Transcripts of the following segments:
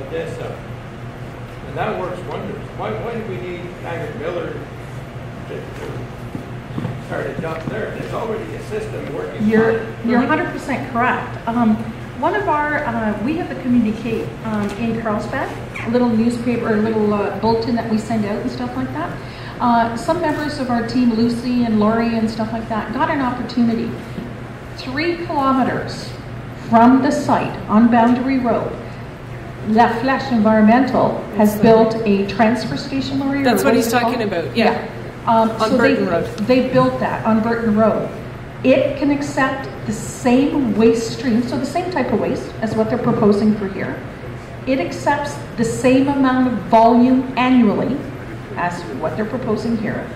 about this, and that works wonders. Why do we need Taggart-Miller to start a dump there? There's already a system working. You're 100% correct. One of our, we have the Community Cape in Carlsbad, a little newspaper, or a little bulletin that we send out and stuff like that. Some members of our team, Lucy and Lori and stuff like that, got an opportunity 3 kilometers from the site on Boundary Road. La Flèche Environmental has built a transfer station, Lori. That's what he's talking about, yeah. On Burton Road. They built that on Burton Road. It can accept the same waste stream, so the same type of waste as what they're proposing for here. It accepts the same amount of volume annually as what they're proposing here.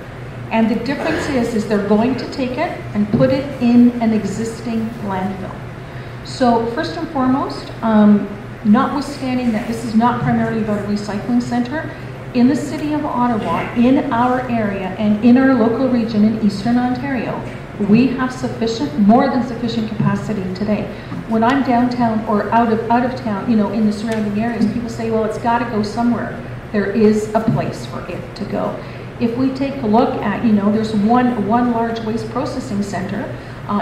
And the difference is they're going to take it and put it in an existing landfill. So first and foremost, notwithstanding that this is not primarily about a recycling center, in the city of Ottawa, in our area, and in our local region in Eastern Ontario, we have more than sufficient capacity today. When I'm downtown or out of town, in the surrounding areas, people say, well, it's got to go somewhere. There is a place for it to go. If we take a look at, there's one large waste processing center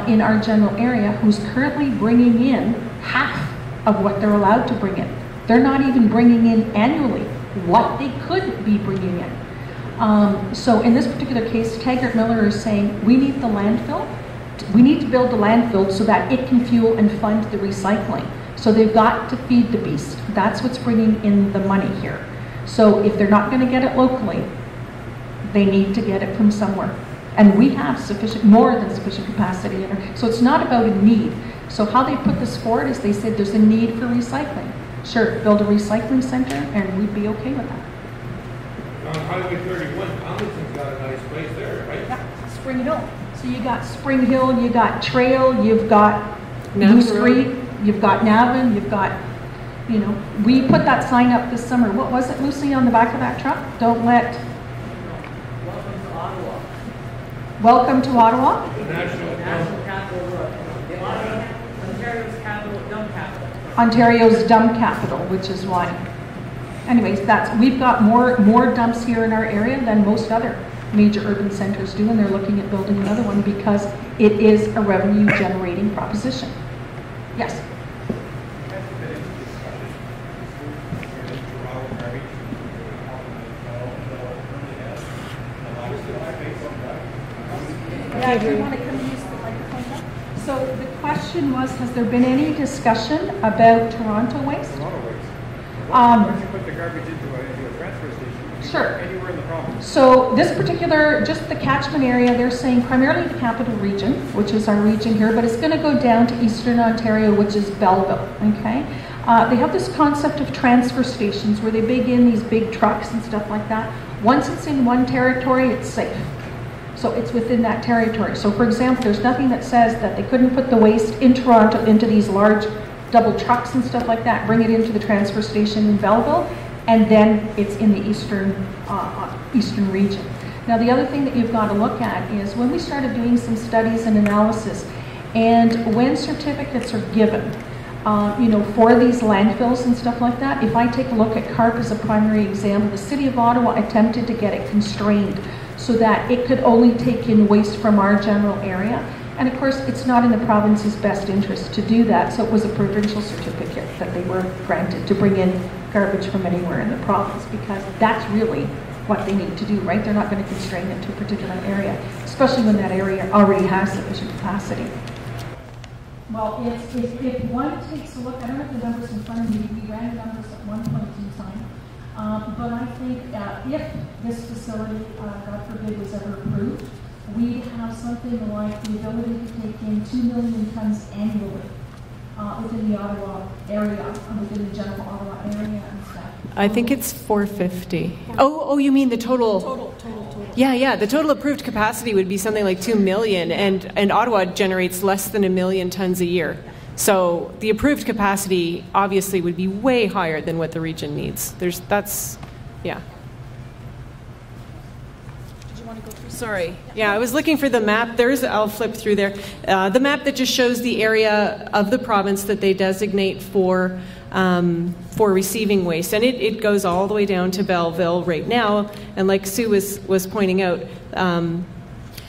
in our general area who's currently bringing in half of what they're allowed to bring in. They're not even bringing in annually what they could be bringing in. So in this particular case, Taggart-Miller is saying we need the landfill. We need to build the landfill so that it can fuel and fund the recycling. So they've got to feed the beast. That's what's bringing in the money here. So if they're not going to get it locally, they need to get it from somewhere. And we have more than sufficient capacity. So it's not about a need. So how they put this forward is they said there's a need for recycling. Sure, build a recycling center and we'd be okay with that. On Highway 31, Tomlinson's got a nice place there, right? Yeah, Spring Hill. So you got Spring Hill, you got Trail, you've got New Street, you've got Navin, you've got, we put that sign up this summer. What was it, Lucy, on the back of that truck? Don't let... Welcome to Ottawa. Welcome to Ottawa? The National Capital Road. Ontario's capital, dump capital. Ontario's dump capital, which is why. Anyways, we've got more dumps here in our area than most other major urban centers do, and they're looking at building another one because it is a revenue generating proposition. Yes? Yeah, do you want to come and use the microphone now? So the question was, has there been any discussion about Toronto waste? Toronto waste. Why don't you put the garbage into a transfer station? Sure. Anywhere in the province. So this particular, just the catchment area, they're saying primarily the capital region, which is our region here, but it's going to go down to Eastern Ontario, which is Belleville, okay? They have this concept of transfer stations where they big in these big trucks and stuff like that. Once it's in one territory, it's safe. So it's within that territory. So for example, there's nothing that says that they couldn't put the waste in Toronto into these large double trucks and stuff like that, bring it into the transfer station in Belleville, and then it's in the eastern region. Now the other thing that you've got to look at is when we started doing some studies and analysis, and when certificates are given, for these landfills and stuff like that, if I take a look at CARP as a primary example, the City of Ottawa attempted to get it constrained so that it could only take in waste from our general area. And of course, it's not in the province's best interest to do that, so it was a provincial certificate that they were granted to bring in garbage from anywhere in the province, because that's really what they need to do, right? They're not going to constrain it to a particular area, especially when that area already has sufficient capacity. Well, if one takes a look, I don't have the numbers in front of me, we ran the numbers at one point in time, but I think if this facility, God forbid, was ever approved, we'd have something like the ability to take in 2 million tons annually within the Ottawa area, within the general Ottawa area and stuff. I think it's 450. Oh, you mean the total? Total. Yeah. The total approved capacity would be something like 2 million, and Ottawa generates less than 1 million tons a year. So the approved capacity obviously would be way higher than what the region needs. Yeah. Sorry. Yeah, I was looking for the map. I'll flip through there. The map that just shows the area of the province that they designate for for receiving waste. And it goes all the way down to Belleville right now. And like Sue was pointing out,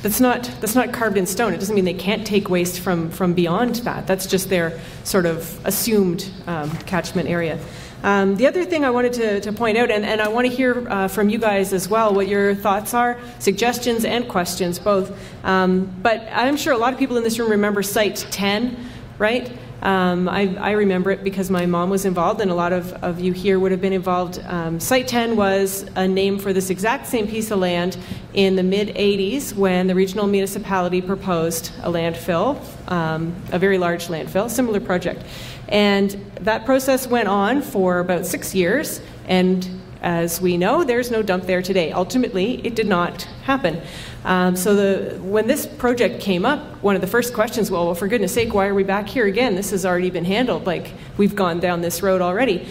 that's not carved in stone. It doesn't mean they can't take waste from beyond that. That's just their sort of assumed catchment area. The other thing I wanted to point out, and I want to hear from you guys as well, what your thoughts are, suggestions and questions, both. But I'm sure a lot of people in this room remember Site 10, right? I remember it because my mom was involved, and a lot of you here would have been involved. Site 10 was a name for this exact same piece of land in the mid-'80s when the regional municipality proposed a landfill, a very large landfill, similar project. And that process went on for about 6 years, and as we know, there's no dump there today. Ultimately, it did not happen. So when this project came up, one of the first questions, well, for goodness sake, why are we back here again? This has already been handled. Like, we've gone down this road already.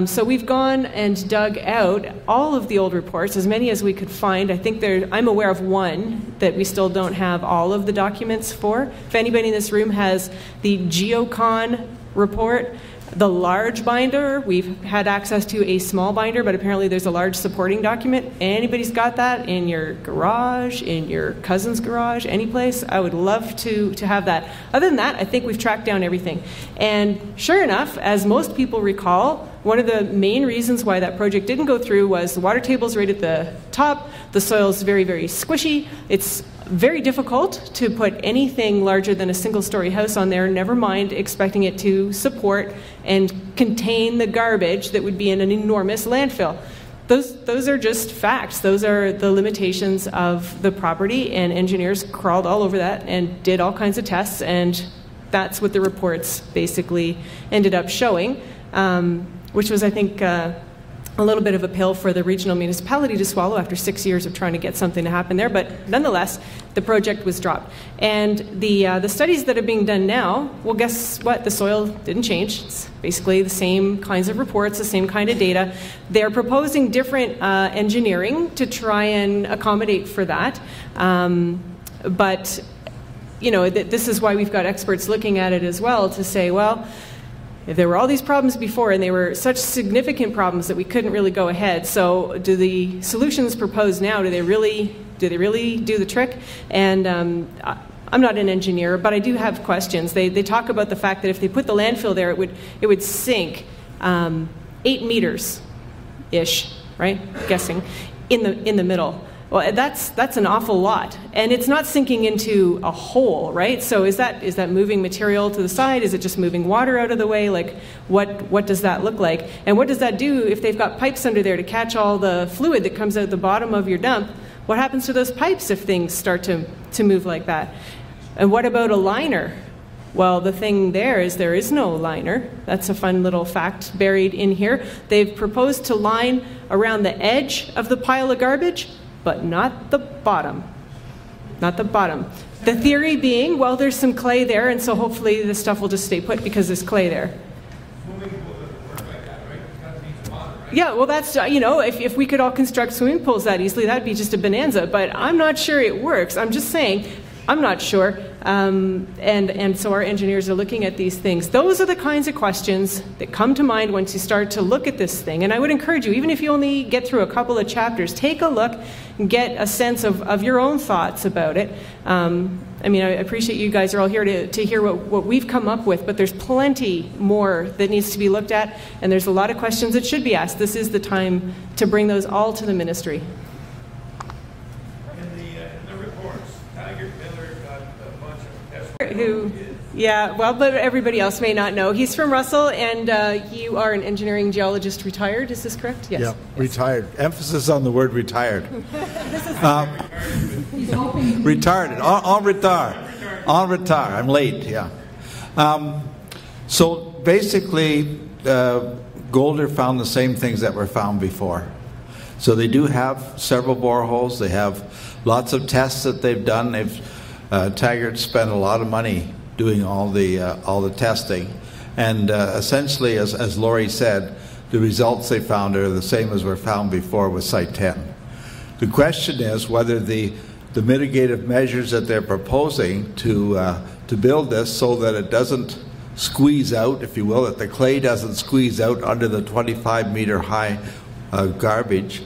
So we've gone and dug out all of the old reports, as many as we could find. I think I'm aware of one that we still don't have all of the documents for. If anybody in this room has the Geocon report, the large binder, we've had access to a small binder, but apparently there's a large supporting document. Anybody's got that in your garage, in your cousin's garage, any place? I would love to have that. Other than that, I think we've tracked down everything. And sure enough, as most people recall, one of the main reasons why that project didn't go through was the water table's right at the top, the soil's very, very squishy, it's very difficult to put anything larger than a single-story house on there, never mind expecting it to support and contain the garbage that would be in an enormous landfill. Those are just facts. Those are the limitations of the property, and engineers crawled all over that and did all kinds of tests, and that's what the reports basically ended up showing, which was, I think, a little bit of a pill for the regional municipality to swallow after 6 years of trying to get something to happen there. But nonetheless, the project was dropped. And the studies that are being done now, well, guess what? The soil didn't change. It's basically the same kinds of reports, the same kind of data. They're proposing different engineering to try and accommodate for that. But, you know, this is why we've got experts looking at it as well to say, well, if there were all these problems before and they were such significant problems that we couldn't really go ahead, so do the solutions proposed now, do they really do the trick? And I'm not an engineer, but I do have questions. They talk about the fact that if they put the landfill there, it would sink 8 meters-ish, right? Guessing, in the middle. Well, that's an awful lot, and it's not sinking into a hole, right? So is that moving material to the side? Is it just moving water out of the way? Like, what does that look like? And what does that do if they've got pipes under there to catch all the fluid that comes out the bottom of your dump? What happens to those pipes if things start to move like that? And what about a liner? Well, the thing there is no liner. That's a fun little fact buried in here. They've proposed to line around the edge of the pile of garbage, but not the bottom. Not the bottom. The theory being, well, there's some clay there, and so hopefully the stuff will just stay put because there's clay there. Yeah, well, that's, you know, if we could all construct swimming pools that easily, that'd be just a bonanza, but I'm not sure it works. I'm just saying, I'm not sure. And so our engineers are looking at these things. Those are the kinds of questions that come to mind once you start to look at this thing. And I would encourage you, even if you only get through a couple of chapters, take a look and get a sense of your own thoughts about it. I mean, I appreciate you guys are all here to hear what we've come up with, but there's plenty more that needs to be looked at, and there's a lot of questions that should be asked. This is the time to bring those all to the ministry. In the reports, Taggart-Miller got a bunch of Who, yeah, well, but everybody else may not know. He's from Russell, and you are an engineering geologist retired, is this correct? Yes. Yeah, retired. Emphasis on the word retired. Retired. En retard. En retard. I'm late, yeah. So basically, Golder found the same things that were found before. So they do have several boreholes. They have lots of tests that they've done. Taggart spent a lot of money doing all the testing, and essentially, as Laurie said, the results they found are the same as were found before with Site 10. The question is whether the mitigative measures that they're proposing to build this so that it doesn't squeeze out, if you will, that the clay doesn't squeeze out under the 25-meter high garbage.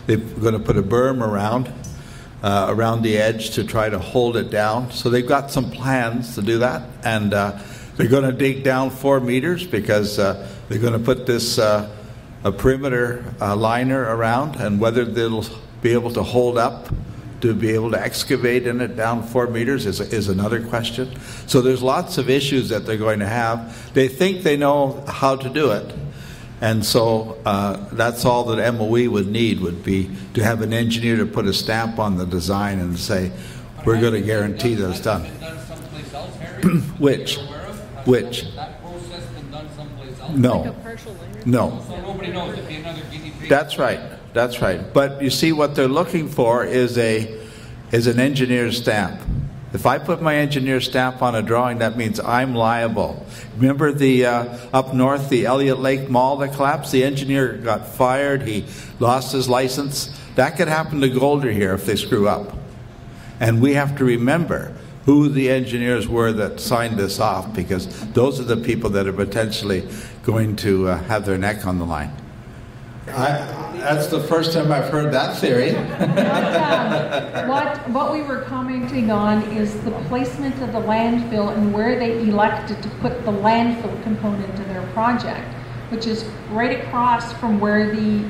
They're going to put a berm around the edge to try to hold it down. So they've got some plans to do that, and they're going to dig down 4 meters because they're going to put this a perimeter liner around, and whether they'll be able to hold up to be able to excavate in it down 4 meters is another question. So there's lots of issues that they're going to have. They think they know how to do it, and so that's all that MOE would be to have an engineer to put a stamp on the design and say, we're going to guarantee that it's done. Which? That process been done someplace else? No. No. So nobody knows if another guinea pig. That's right. That's right. But you see, what they're looking for is an engineer's stamp. If I put my engineer's stamp on a drawing, that means I'm liable. Remember the up north, the Elliott Lake Mall that collapsed? The engineer got fired. He lost his license. That could happen to Golder here if they screw up. And we have to remember who the engineers were that signed this off, because those are the people that are potentially going to have their neck on the line. That's the first time I've heard that theory. What we were commenting on is the placement of the landfill and where they elected to put the landfill component to their project, which is right across from where the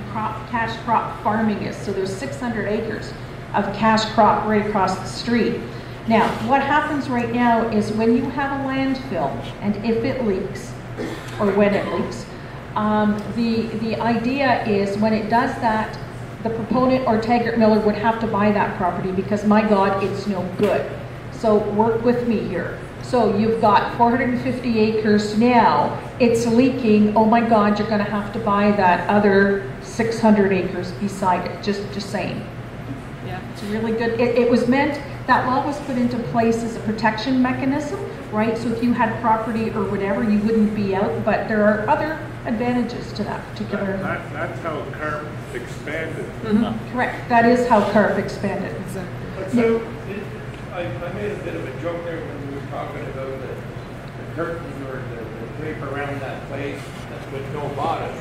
cash crop farming is. So there's 600 acres of cash crop right across the street. Now, what happens right now is when you have a landfill, and if it leaks, or when it leaks, the idea is when it does that, the proponent or Taggart-Miller would have to buy that property because, my God, it's no good. So work with me here. So you've got 450 acres now, it's leaking, oh my God, you're going to have to buy that other 600 acres beside it, just saying. Yeah, it's really good. It was meant, that law was put into place as a protection mechanism, right? So if you had property or whatever, you wouldn't be out, but there are other advantages to that particular. That's how CARP expanded. Mm-hmm. Correct. That is how CARP expanded. Exactly. But so, I made a bit of a joke there when we were talking about the curtain or the drape around that place with no bottom.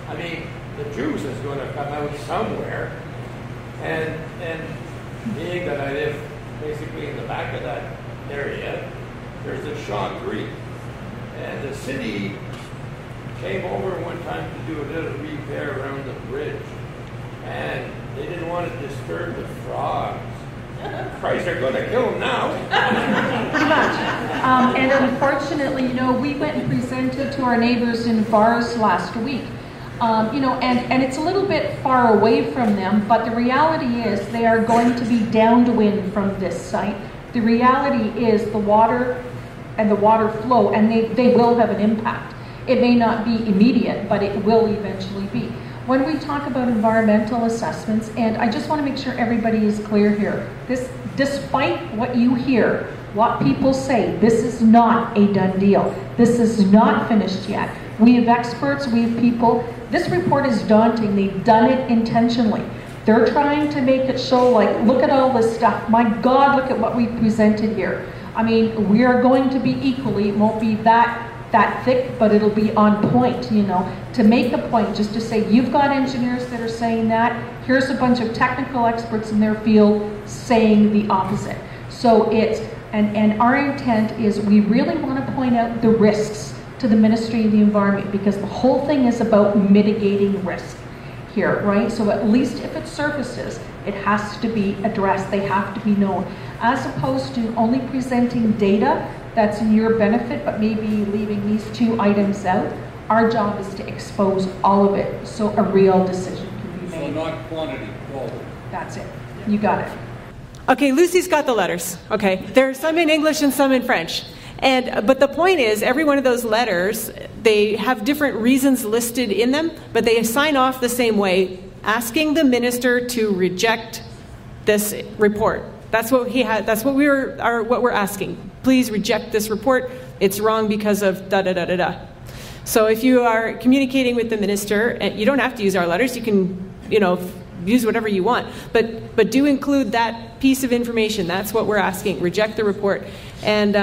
I mean, the juice is going to come out somewhere, and being that I live basically in the back of that area, there's a Shaw Creek, and the city came over one time to do a little repair around the bridge, and they didn't want to disturb the frogs. Christ, they're going to kill them now. Pretty much. And unfortunately, we went and presented to our neighbors in Vars last week. And it's a little bit far away from them, but the reality is they are going to be downwind from this site. The reality is the water and the water flow, and they will have an impact. It may not be immediate, but it will eventually be. When we talk about environmental assessments, and I just want to make sure everybody is clear here, despite what you hear, what people say, this is not a done deal. This is not finished yet. We have experts, we have people. This report is daunting. They've done it intentionally. They're trying to make it show like, look at all this stuff. My God, look at what we presented here. I mean, we are going to be equally, it won't be that thick, but it'll be on point, to make a point, just to say, you've got engineers that are saying that, here's a bunch of technical experts in their field saying the opposite. So and our intent is we really want to point out the risks to the Ministry of the Environment, because the whole thing is about mitigating risk here, right? So at least if it surfaces, it has to be addressed, they have to be known, as opposed to only presenting data that's in your benefit, but maybe leaving these 2 items out. Our job is to expose all of it so a real decision can be made. So not quantity, quality. That's it. You got it. Okay, Lucy's got the letters. Okay, there's some in English and some in French. But the point is, every one of those letters, they have different reasons listed in them, but they sign off the same way, asking the minister to reject this report. That's what he had. That's what what we're asking. Please reject this report. It's wrong because of da da da da da. So if you are communicating with the minister, you don't have to use our letters. You can, use whatever you want, but do include that piece of information. That's what we're asking. Reject the report. And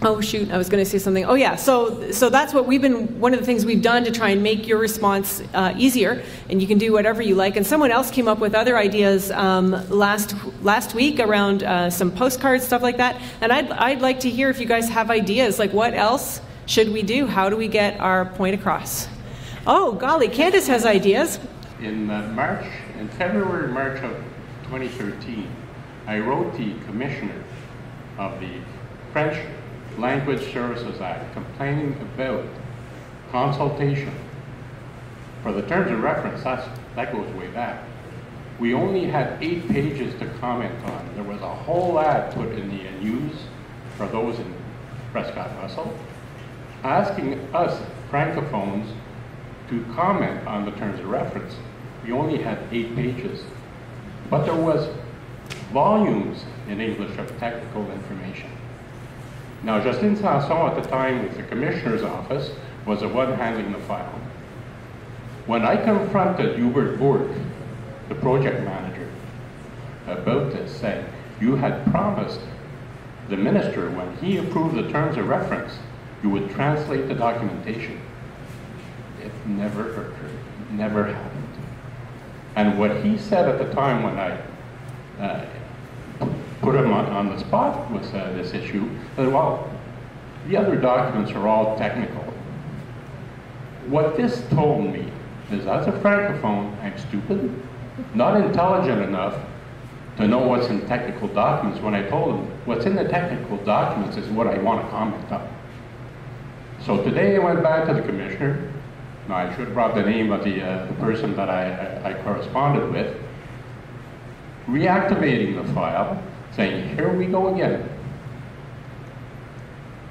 Oh shoot, I was going to say something. Oh yeah, so that's what one of the things we've done to try and make your response easier, and you can do whatever you like. And someone else came up with other ideas last week around some postcards, stuff like that. And I'd like to hear if you guys have ideas, like what else should we do? How do we get our point across? Oh golly, Candace has ideas. In February, March of 2013, I wrote the commissioner of the French Language Services Act complaining about consultation. For the terms of reference, that goes way back. We only had 8 pages to comment on. There was a whole ad put in the news for those in Prescott-Russell, asking us francophones to comment on the terms of reference. We only had 8 pages, but there was volumes in English of technical information. Now, Justine Sanson at the time with the Commissioner's office was the one handling the file. When I confronted Hubert Bourque, the project manager, about this, saying, you had promised the minister when he approved the terms of reference, you would translate the documentation. It never occurred, never happened. And what he said at the time when I put him on the spot with this issue, that, well, the other documents are all technical. What this told me is, as a francophone, I'm stupid, not intelligent enough to know what's in technical documents, when I told him what's in the technical documents is what I want to comment on. So today I went back to the commissioner. Now, I should have brought the name of the person that I corresponded with, reactivating the file, saying, here we go again.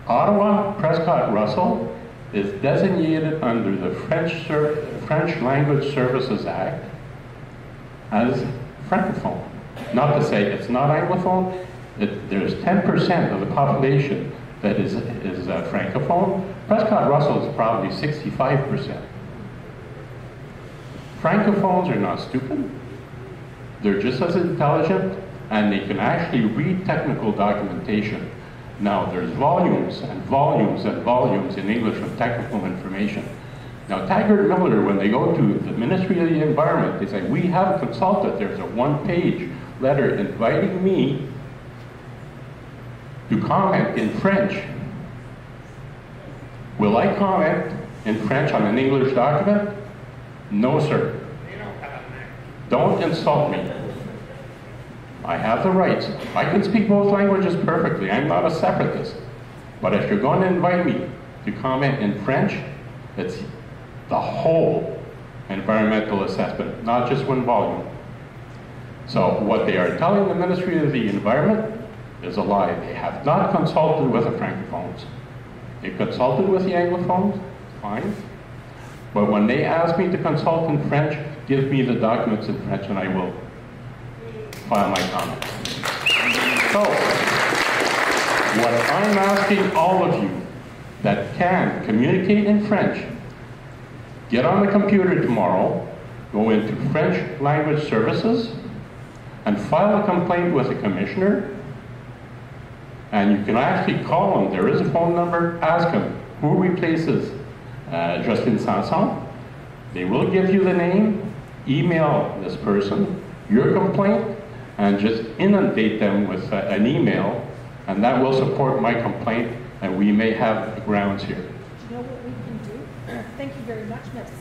Ottawa Prescott-Russell is designated under the French Language Services Act as francophone. Not to say it's not anglophone, there's 10% of the population that is francophone. Prescott-Russell is probably 65%. Francophones are not stupid. They're just as intelligent, and they can actually read technical documentation. Now, there's volumes and volumes and volumes in English of technical information. Now, Taggart-Miller, when they go to the Ministry of the Environment, they say, we have consulted. There's a 1-page letter inviting me to comment in French. Will I comment in French on an English document? No, sir. Don't insult me. I have the rights. I can speak both languages perfectly. I'm not a separatist. But if you're going to invite me to comment in French, it's the whole environmental assessment, not just one volume. So what they are telling the Ministry of the Environment is a lie. They have not consulted with the francophones. They consulted with the anglophones, fine. But when they ask me to consult in French, give me the documents in French and I will file my comments. So, what I'm asking all of you that can communicate in French, get on the computer tomorrow, go into French Language Services, and file a complaint with the commissioner. And you can actually call him. There is a phone number. Ask him who replaces Justine Sanson. They will give you the name. Email this person your complaint and just inundate them with an email, and that will support my complaint, and we may have grounds here. You know what we can do? Thank you very much, merci.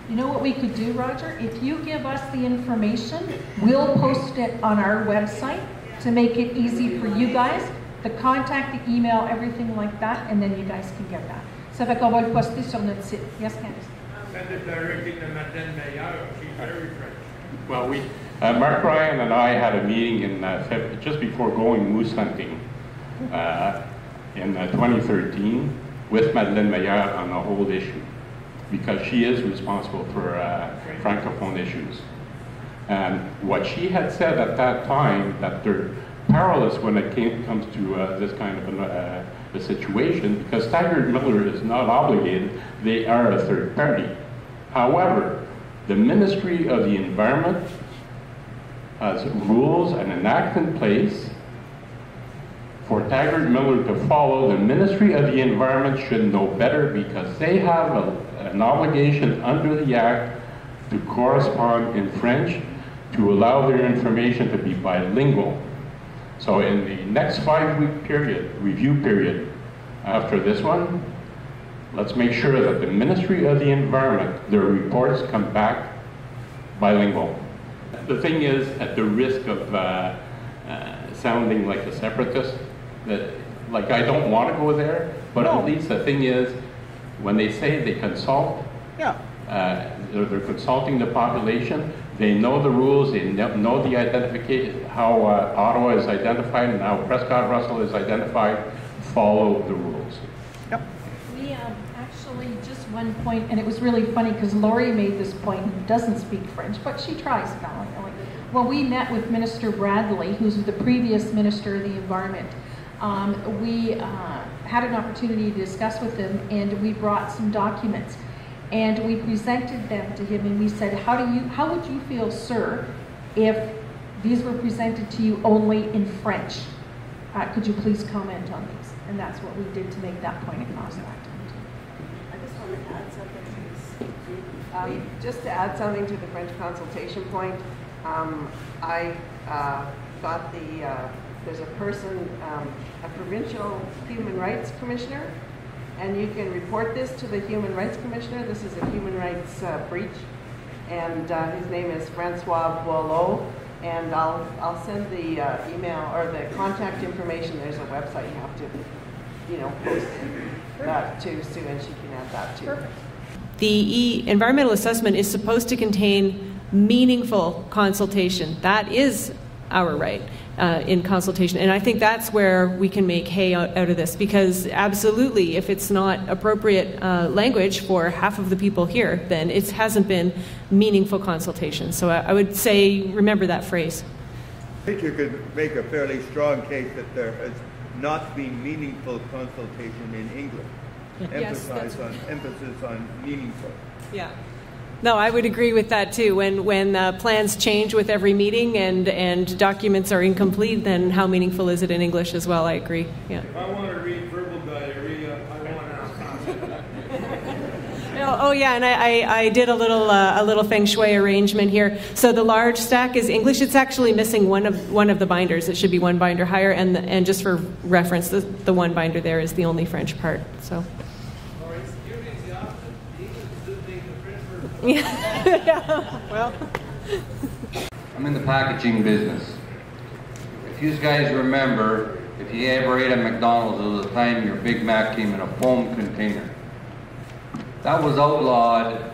You know what we could do, Roger? If you give us the information, we'll post it on our website to make it easy for you guys. The contact, the email, everything like that, and then you guys can get that. Ça fait qu'on va le poster sur notre site. Yes, Candice? Send it directly to Madeleine Meillard. She's very French. Well, Mark Ryan and I had a meeting in just before going moose hunting in 2013 with Madeleine Meillard on the whole issue, because she is responsible for francophone issues. And what she had said at that time, that they're powerless when it comes to this kind of a situation, because Taggart-Miller is not obligated, they are a third party. However, the Ministry of the Environment has rules and an act in place for Taggart-Miller to follow, the Ministry of the Environment should know better because they have an obligation under the Act to correspond in French to allow their information to be bilingual. So in the next 5-week period, review period, after this one, let's make sure that the Ministry of the Environment, their reports come back bilingual. The thing is, at the risk of sounding like a separatist, that like I don't want to go there, but at least the thing is, when they say they consult, they're consulting the population. They know the rules. They know the identification, how Ottawa is identified and how Prescott Russell is identified. Follow the rules. We actually, just one point, and it was really funny because Laurie made this point, who doesn't speak French, but she tries valiantly. Well, we met with Minister Bradley, who's the previous Minister of the Environment. We had an opportunity to discuss with him, and we brought some documents. And we presented them to him, and we said, how would you feel, sir, if these were presented to you only in French? Could you please comment on these? And that's what we did to make that point across that. I just want to add something. Just to add something to the French consultation point, I got there's a person, a provincial human rights commissioner, and you can report this to the Human Rights Commissioner. This is a human rights breach, and his name is Francois Boileau. And I'll send the email or the contact information. There's a website you have to, post that to Sue, and she can add that too. Perfect. The environmental assessment is supposed to contain meaningful consultation. That is our right. In consultation, and I think that's where we can make hay out of this, because absolutely, if it's not appropriate language for half of the people here, then it hasn't been meaningful consultation. So I would say, remember that phrase. I think you could make a fairly strong case that there has not been meaningful consultation in England. Yes, Emphasis on meaningful. Yeah. No, I would agree with that too. When plans change with every meeting and documents are incomplete, then how meaningful is it in English as well? I agree. Yeah. If I want to read verbal diarrhea, I want to. Oh yeah, and I did a little feng shui arrangement here. So the large stack is English. It's actually missing one of the binders. It should be one binder higher, and just for reference, the one binder there is the only French part. So. Yeah. Well. I'm in the packaging business. If you guys remember, if you ever ate at McDonald's, there was a time your Big Mac came in a foam container. That was outlawed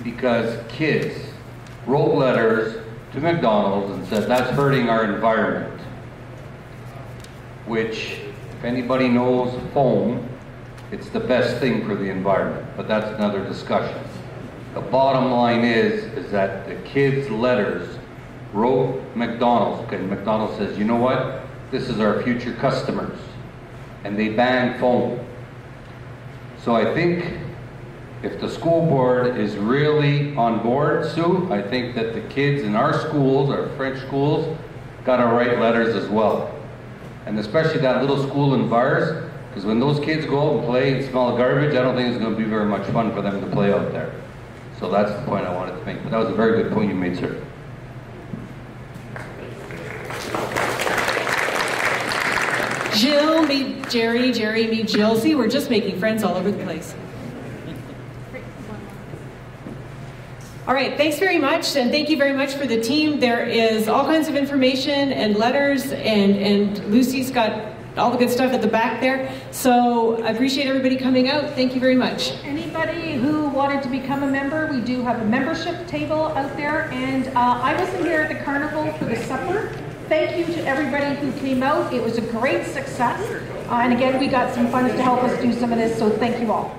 because kids wrote letters to McDonald's and said that's hurting our environment. Which, if anybody knows foam, it's the best thing for the environment, but that's another discussion. The bottom line is that the kids' letters wrote McDonald's, and McDonald's says, you know what? This is our future customers. And they banned foam. So I think if the school board is really on board, Sue, I think that the kids in our schools, our French schools, got to write letters as well. And especially that little school in Vars, because when those kids go out and play and smell garbage, I don't think it's going to be very much fun for them to play out there. So that's the point I wanted to make. But that was a very good point you made, sir. Jill, meet Jerry, Jerry, meet Jill. See, we're just making friends all over the place. All right, thanks very much, and thank you very much for the team. There is all kinds of information and letters, and Lucy's got all the good stuff at the back there. So I appreciate everybody coming out. Thank you very much. Anybody who wanted to become a member, we do have a membership table out there. And I wasn't here at the carnival for the supper. Thank you to everybody who came out. It was a great success. And again, we got some funds to help us do some of this, so thank you all.